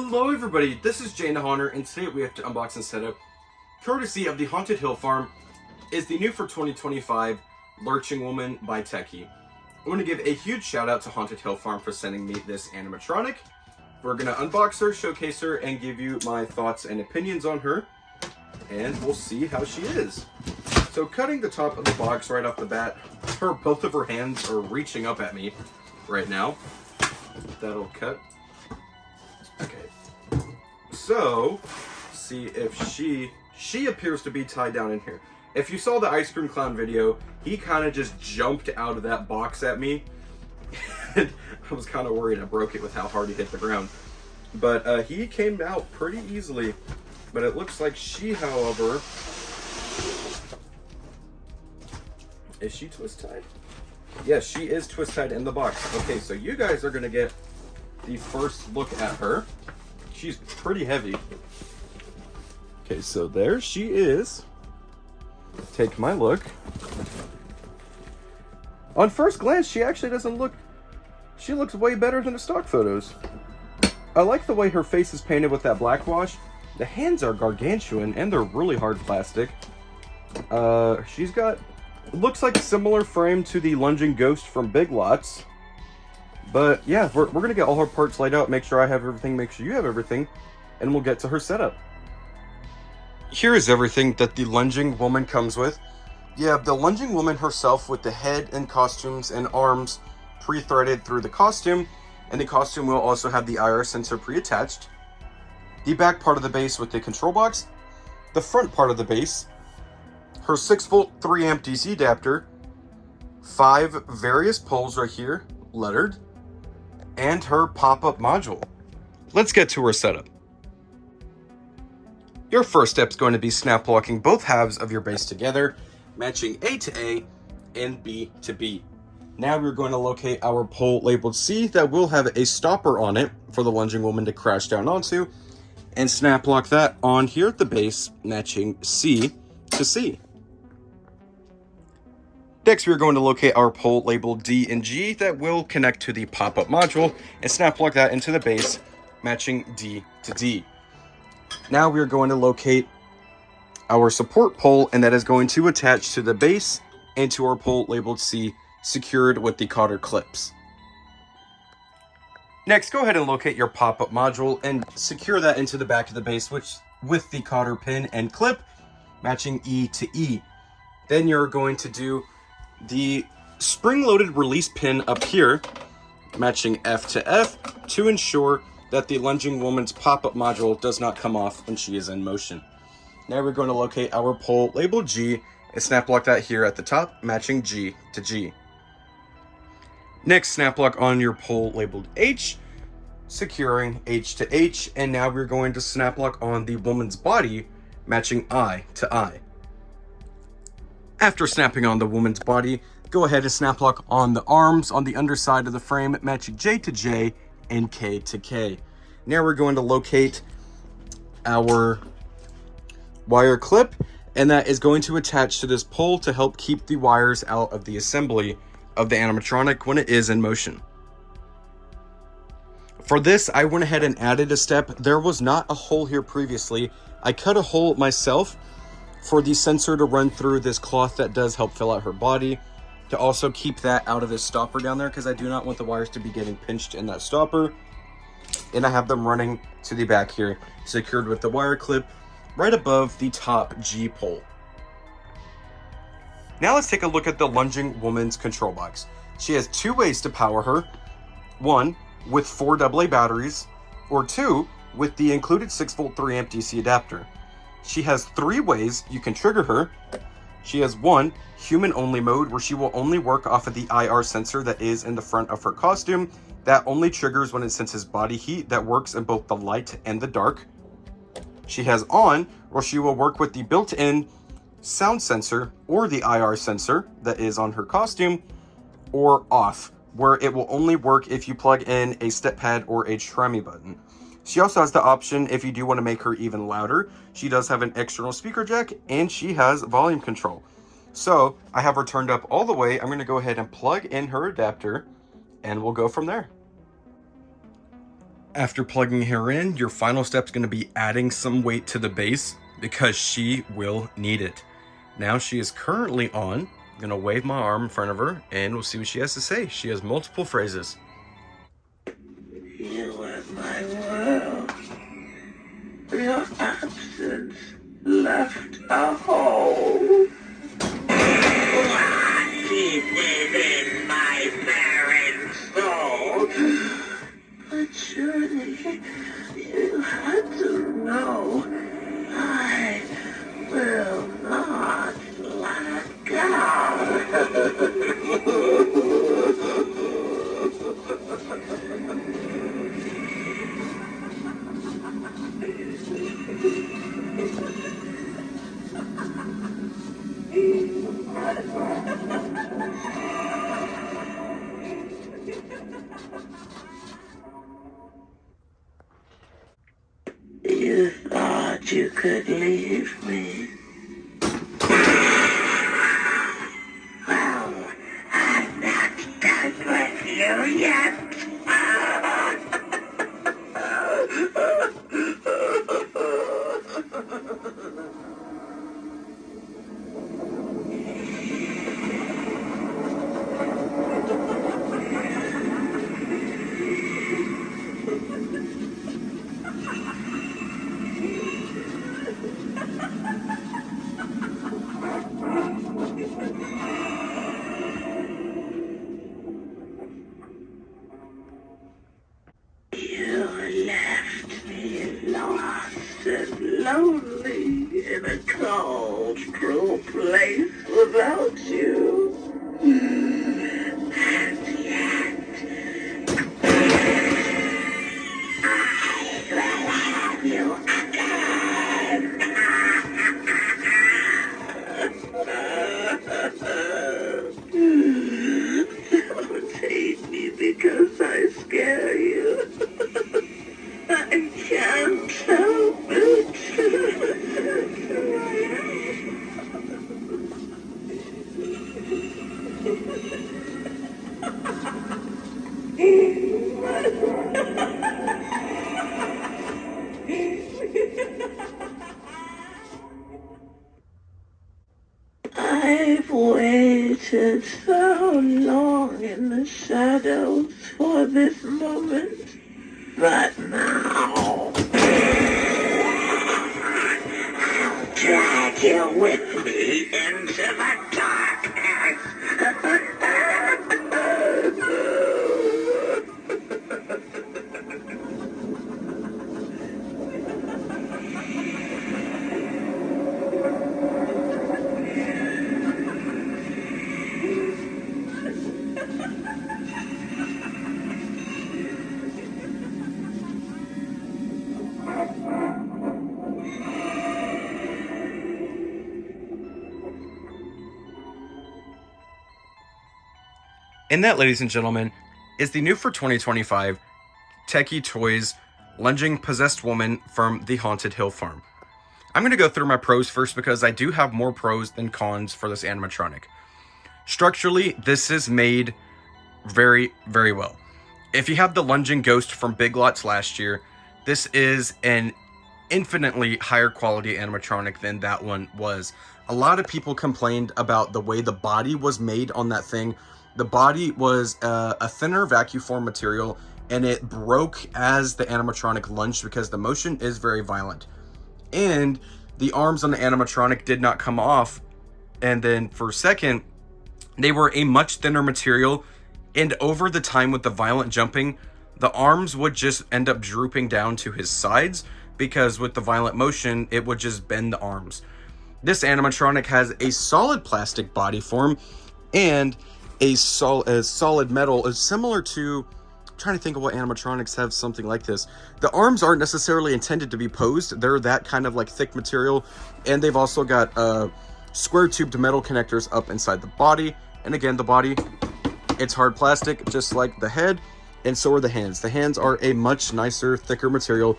Hello everybody, this is jaydenshaunts, and today we have to unbox and set up, courtesy of the Haunted Hill Farm, is the new for 2025 Lurching Woman by Tekky. I want to give a huge shout out to Haunted Hill Farm for sending me this animatronic. We're going to unbox her, showcase her, and give you my thoughts and opinions on her, and we'll see how she is. So cutting the top of the box right off the bat, both of her hands are reaching up at me right now. That'll cut. Okay, so see if she appears to be tied down in here. If you saw the ice cream clown video, he kind of just jumped out of that box at me. And I was kind of worried I broke it with how hard he hit the ground. But he came out pretty easily. But it looks like she, however, is she twist tied? Yes, she is twist tied in the box. Okay, so you guys are gonna get the first look at her. She's pretty heavy. Okay, so there she is. Take my look. On first glance, she actually doesn't look... She looks way better than the stock photos. I like the way her face is painted with that black wash. The hands are gargantuan, and they're really hard plastic. She's got... Looks like a similar frame to the lunging ghost from Big Lots. But yeah, we're going to get all her parts laid out, make sure I have everything, make sure you have everything, and we'll get to her setup. Here is everything that the lunging woman comes with. You have the lunging woman herself with the head and costumes and arms pre-threaded through the costume, and the costume will also have the IR sensor pre-attached. The back part of the base with the control box, the front part of the base, her 6-volt 3-amp DC adapter, 5 various poles right here, lettered, and her pop-up module. Let's get to her setup. Your first step is going to be snap locking both halves of your base together, matching A to A and B to B. Now we're going to locate our pole labeled C that will have a stopper on it for the lunging woman to crash down onto, and snap lock that on here at the base, matching C to C. Next, we're going to locate our pole labeled D and G that will connect to the pop-up module and snap lock that into the base, matching D to D. Now we're going to locate our support pole, and that is going to attach to the base and to our pole labeled C, secured with the cotter clips. Next, go ahead and locate your pop-up module and secure that into the back of the base, which with the cotter pin and clip, matching E to E. Then you're going to do the spring-loaded release pin up here, matching F to F, to ensure that the lunging woman's pop-up module does not come off when she is in motion. Now we're going to locate our pole labeled G and snap lock that here at the top, matching G to G. Next, snap lock on your pole labeled H, securing H to H, and now we're going to snap lock on the woman's body, matching I to I. After snapping on the woman's body, go ahead and snap lock on the arms on the underside of the frame, matching J to J and K to K. Now we're going to locate our wire clip, and that is going to attach to this pole to help keep the wires out of the assembly of the animatronic when it is in motion. For this, I went ahead and added a step. There was not a hole here previously. I cut a hole myself for the sensor to run through this cloth that does help fill out her body, to also keep that out of this stopper down there, because I do not want the wires to be getting pinched in that stopper. And I have them running to the back here, secured with the wire clip right above the top G pole. Now let's take a look at the lunging woman's control box. She has 2 ways to power her. 1, with 4 AA batteries, or 2, with the included 6-volt 3-amp DC adapter. She has 3 ways you can trigger her. She has 1, human only mode, where she will only work off of the IR sensor that is in the front of her costume. That only triggers when it senses body heat that works in both the light and the dark. She has on, where she will work with the built-in sound sensor or the IR sensor that is on her costume, or off, where it will only work if you plug in a step pad or a Shrami button. She also has the option, if you do want to make her even louder, she does have an external speaker jack, and she has volume control. So I have her turned up all the way. I'm going to go ahead and plug in her adapter, and we'll go from there. After plugging her in, your final step is going to be adding some weight to the base because she will need it. Now she is currently on. I'm going to wave my arm in front of her and we'll see what she has to say. She has multiple phrases. You are my world. Your absence left a hole. Deep within my barren soul. But surely you had to know I will not let go. You thought you could leave me? Well, I'm not done with you yet. You left me lost and lonely in a cold, cruel place without you. And yet, I will have you again. Don't hate me because I scare you. I can't help it. I've waited so long in the shadows for this moment, but now I'll drag you with me into the darkness. And that, ladies and gentlemen, is the new for 2025 Tekky Toys Lunging Possessed Woman from the Haunted Hill Farm. I'm going to go through my pros first because I do have more pros than cons for this animatronic. Structurally, this is made very, very well. If you have the lunging ghost from Big Lots last year, this is an infinitely higher quality animatronic than that one was. A lot of people complained about the way the body was made on that thing. The body was a thinner vacuum form material, and it broke as the animatronic lunged because the motion is very violent. And the arms on the animatronic did not come off. And then for a second, they were a much thinner material. And over the time with the violent jumping, the arms would just end up drooping down to his sides because with the violent motion, it would just bend the arms. This animatronic has a solid plastic body form and a solid metal is similar to, I'm trying to think of what animatronics have something like this. The arms aren't necessarily intended to be posed. They're that kind of like thick material. And they've also got square tubed metal connectors up inside the body. And again, the body, it's hard plastic, just like the head. And so are the hands. The hands are a much nicer, thicker material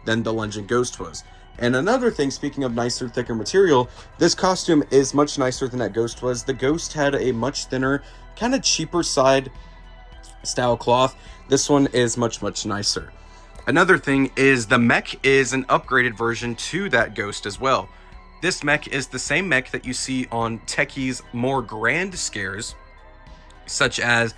than the lunging ghost was. And another thing, speaking of nicer, thicker material, this costume is much nicer than that ghost was. The ghost had a much thinner, kind of cheaper side style cloth. This one is much, much nicer. Another thing is the mech is an upgraded version to that ghost as well. This mech is the same mech that you see on Tekky's more grand scares, such as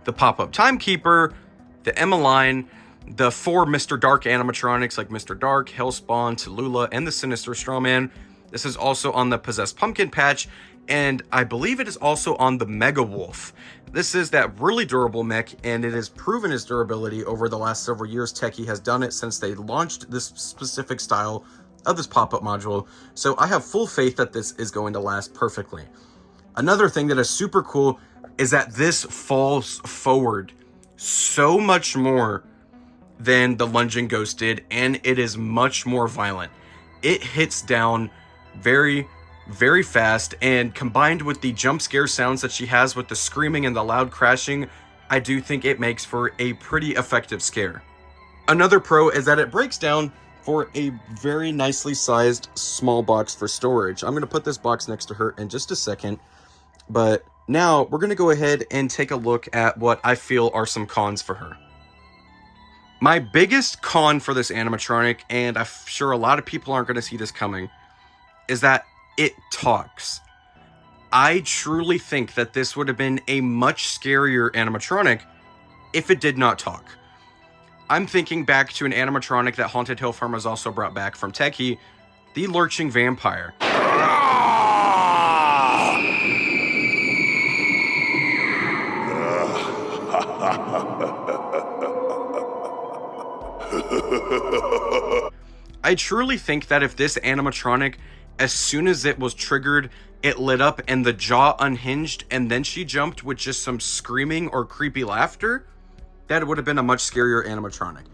the pop-up timekeeper, the Emmeline, the 4 Mr. Dark animatronics like Mr. Dark, Hellspawn, Tallulah, and the Sinister Strawman. This is also on the Possessed Pumpkin patch, and I believe it is also on the Mega Wolf. This is that really durable mech, and it has proven its durability over the last several years. Tekky has done it since they launched this specific style of this pop-up module, so I have full faith that this is going to last perfectly. Another thing that is super cool is that this falls forward so much more than the Lunging Ghost did, and it is much more violent. It hits down very, very fast, and combined with the jump scare sounds that she has with the screaming and the loud crashing, I do think it makes for a pretty effective scare. Another pro is that it breaks down for a very nicely sized small box for storage. I'm going to put this box next to her in just a second, but now we're going to go ahead and take a look at what I feel are some cons for her. My biggest con for this animatronic, and I'm sure a lot of people aren't going to see this coming, is that it talks. I truly think that this would have been a much scarier animatronic if it did not talk. I'm thinking back to an animatronic that Haunted Hill Farm has also brought back from Tekky, the Lurching Vampire. I truly think that if this animatronic, as soon as it was triggered, it lit up and the jaw unhinged and then she jumped with just some screaming or creepy laughter, that would have been a much scarier animatronic.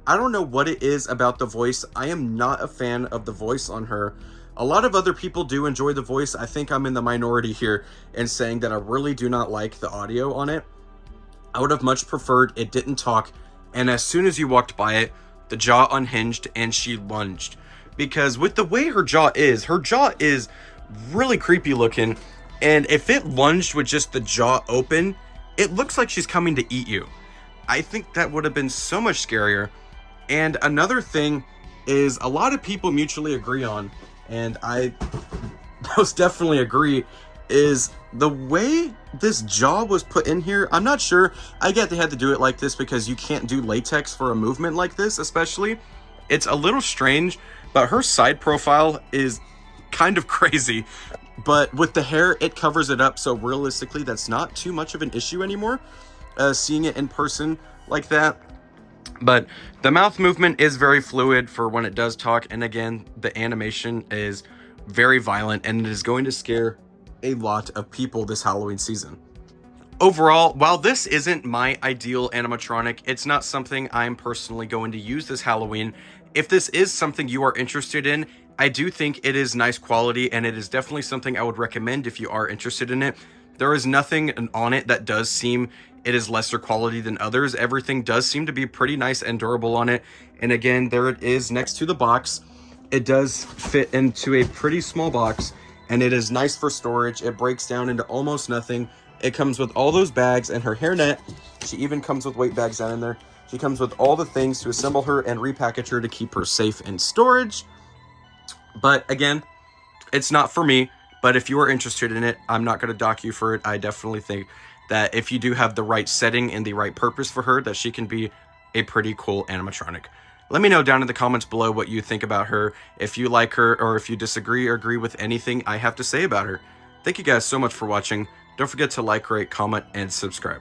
I don't know what it is about the voice. I am not a fan of the voice on her. A lot of other people do enjoy the voice. I think I'm in the minority here in saying that I really do not like the audio on it. I would have much preferred it didn't talk, and as soon as you walked by it, the jaw unhinged and she lunged. Because with the way her jaw is really creepy looking, and if it lunged with just the jaw open, it looks like she's coming to eat you. I think that would have been so much scarier. And another thing is a lot of people mutually agree on, and I most definitely agree, is the way this jaw was put in here. I'm not sure. I get they had to do it like this because you can't do latex for a movement like this, especially. It's a little strange, but her side profile is kind of crazy. But with the hair, it covers it up, so realistically, that's not too much of an issue anymore, seeing it in person like that. But the mouth movement is very fluid for when it does talk, and again, the animation is very violent, and it is going to scare a lot of people this Halloween season. Overall, while this isn't my ideal animatronic, it's not something I'm personally going to use this Halloween. If this is something you are interested in, I do think it is nice quality, and it is definitely something I would recommend if you are interested in it. There is nothing on it that does seem it is lesser quality than others. Everything does seem to be pretty nice and durable on it. And again, there it is next to the box. It does fit into a pretty small box, and it is nice for storage. It breaks down into almost nothing. It comes with all those bags and her hairnet. She even comes with weight bags down in there. She comes with all the things to assemble her and repackage her to keep her safe in storage. But again, it's not for me. But if you are interested in it, I'm not going to dock you for it. I definitely think that if you do have the right setting and the right purpose for her, that she can be a pretty cool animatronic. Let me know down in the comments below what you think about her, if you like her, or if you disagree or agree with anything I have to say about her. Thank you guys so much for watching. Don't forget to like, rate, comment, and subscribe.